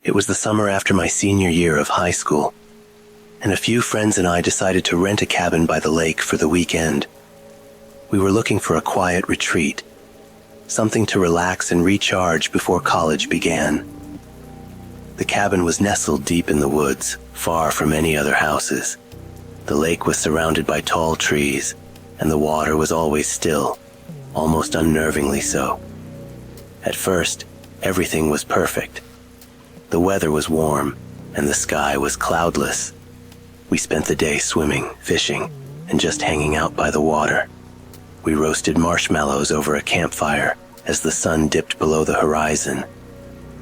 It was the summer after my senior year of high school, and a few friends and I decided to rent a cabin by the lake for the weekend. We were looking for a quiet retreat, something to relax and recharge before college began. The cabin was nestled deep in the woods, far from any other houses. The lake was surrounded by tall trees, and the water was always still, almost unnervingly so. At first, everything was perfect. The weather was warm, and the sky was cloudless. We spent the day swimming, fishing, and just hanging out by the water. We roasted marshmallows over a campfire as the sun dipped below the horizon.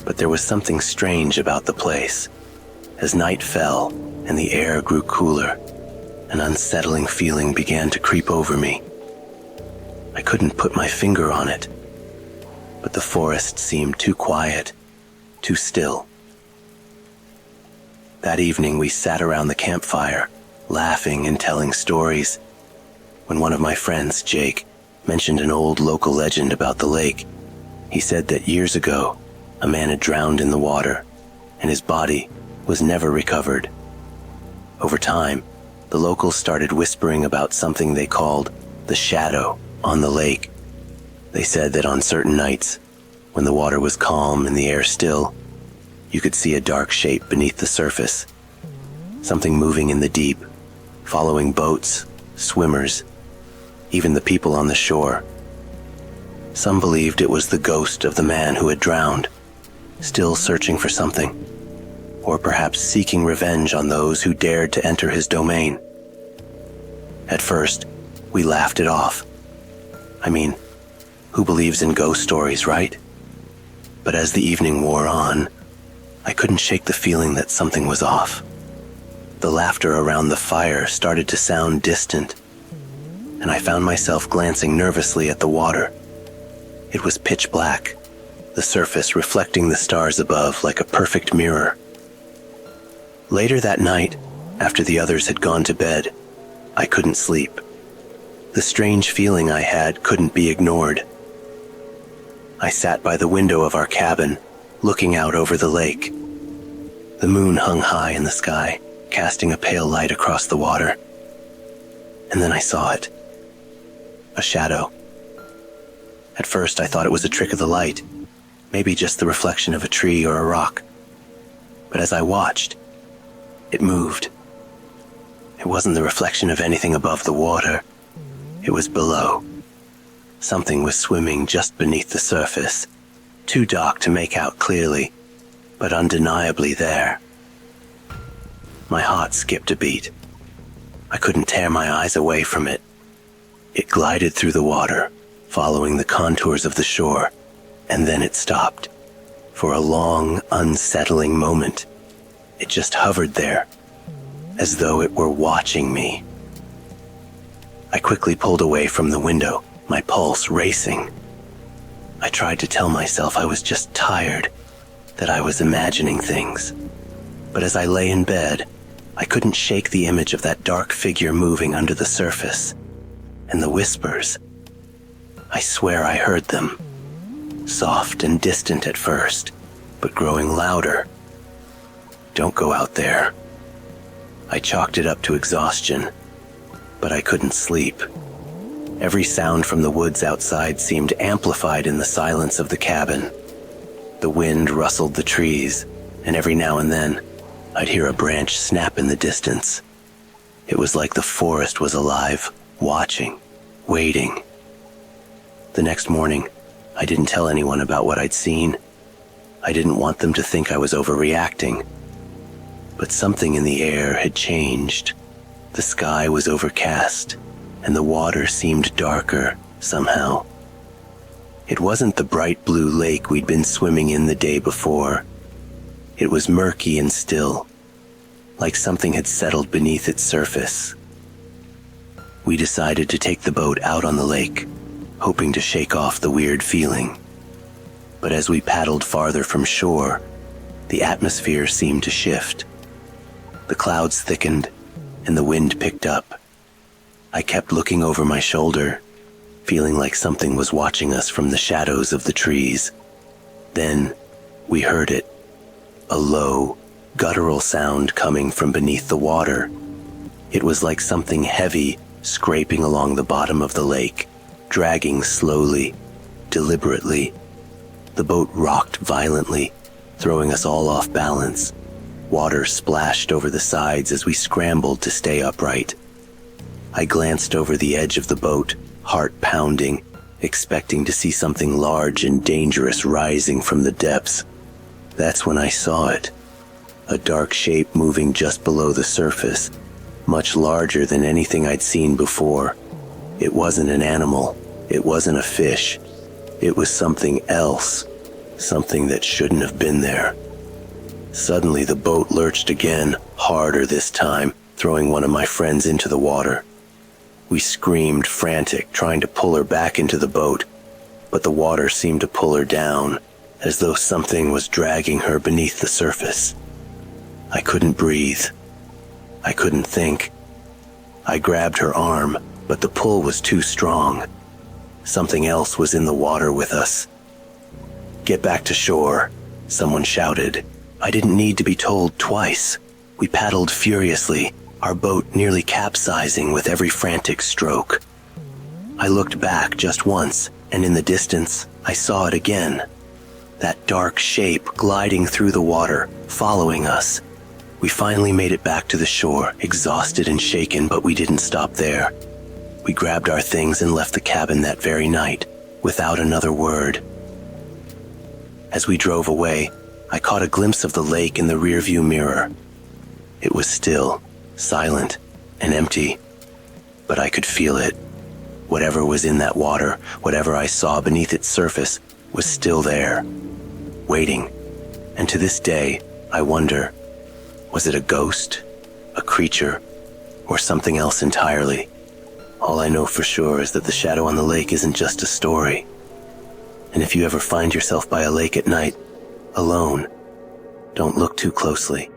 But there was something strange about the place. As night fell and the air grew cooler, an unsettling feeling began to creep over me. I couldn't put my finger on it, but the forest seemed too quiet, too still. That evening we sat around the campfire, laughing and telling stories. When one of my friends, Jake, mentioned an old local legend about the lake, he said that years ago, a man had drowned in the water, and his body was never recovered. Over time, the locals started whispering about something they called the shadow on the lake. They said that on certain nights, when the water was calm and the air still, you could see a dark shape beneath the surface, something moving in the deep, following boats, swimmers, even the people on the shore. Some believed it was the ghost of the man who had drowned, still searching for something, or perhaps seeking revenge on those who dared to enter his domain. At first, we laughed it off. I mean, who believes in ghost stories, right? But as the evening wore on, I couldn't shake the feeling that something was off. The laughter around the fire started to sound distant, and I found myself glancing nervously at the water. It was pitch black, the surface reflecting the stars above like a perfect mirror. Later that night, after the others had gone to bed, I couldn't sleep. The strange feeling I had couldn't be ignored. I sat by the window of our cabin, looking out over the lake. The moon hung high in the sky, casting a pale light across the water. And then I saw it. A shadow. At first I thought it was a trick of the light, maybe just the reflection of a tree or a rock. But as I watched, it moved. It wasn't the reflection of anything above the water. It was below. Something was swimming just beneath the surface, too dark to make out clearly, but undeniably there. My heart skipped a beat. I couldn't tear my eyes away from it. It glided through the water, following the contours of the shore, and then it stopped. For a long, unsettling moment, it just hovered there, as though it were watching me. I quickly pulled away from the window, my pulse racing. I tried to tell myself I was just tired, that I was imagining things. But as I lay in bed, I couldn't shake the image of that dark figure moving under the surface. And the whispers, I swear I heard them. Soft and distant at first, but growing louder. Don't go out there. I chalked it up to exhaustion, but I couldn't sleep. Every sound from the woods outside seemed amplified in the silence of the cabin. The wind rustled the trees, and every now and then, I'd hear a branch snap in the distance. It was like the forest was alive, watching, waiting. The next morning, I didn't tell anyone about what I'd seen. I didn't want them to think I was overreacting. But something in the air had changed. The sky was overcast, and the water seemed darker, somehow. It wasn't the bright blue lake we'd been swimming in the day before. It was murky and still, like something had settled beneath its surface. We decided to take the boat out on the lake, hoping to shake off the weird feeling. But as we paddled farther from shore, the atmosphere seemed to shift. The clouds thickened, and the wind picked up. I kept looking over my shoulder, feeling like something was watching us from the shadows of the trees. Then, we heard it. a low, guttural sound coming from beneath the water. It was like something heavy scraping along the bottom of the lake, dragging slowly, deliberately. The boat rocked violently, throwing us all off balance. Water splashed over the sides as we scrambled to stay upright. I glanced over the edge of the boat, heart pounding, expecting to see something large and dangerous rising from the depths. That's when I saw it. A dark shape moving just below the surface, much larger than anything I'd seen before. It wasn't an animal. It wasn't a fish. It was something else. Something that shouldn't have been there. Suddenly the boat lurched again, harder this time, throwing one of my friends into the water. We screamed, frantic, trying to pull her back into the boat, but the water seemed to pull her down, as though something was dragging her beneath the surface. I couldn't breathe. I couldn't think. I grabbed her arm, but the pull was too strong. Something else was in the water with us. "Get back to shore," someone shouted. I didn't need to be told twice. We paddled furiously, our boat nearly capsizing with every frantic stroke. I looked back just once, and in the distance, I saw it again. That dark shape gliding through the water, following us. We finally made it back to the shore, exhausted and shaken, but we didn't stop there. We grabbed our things and left the cabin that very night, without another word. As we drove away, I caught a glimpse of the lake in the rearview mirror. It was still, silent, and empty, but I could feel it. Whatever was in that water, whatever I saw beneath its surface, was still there, waiting. And to this day, I wonder, was it a ghost, a creature, or something else entirely? All I know for sure is that the shadow on the lake isn't just a story. And if you ever find yourself by a lake at night, alone, don't look too closely.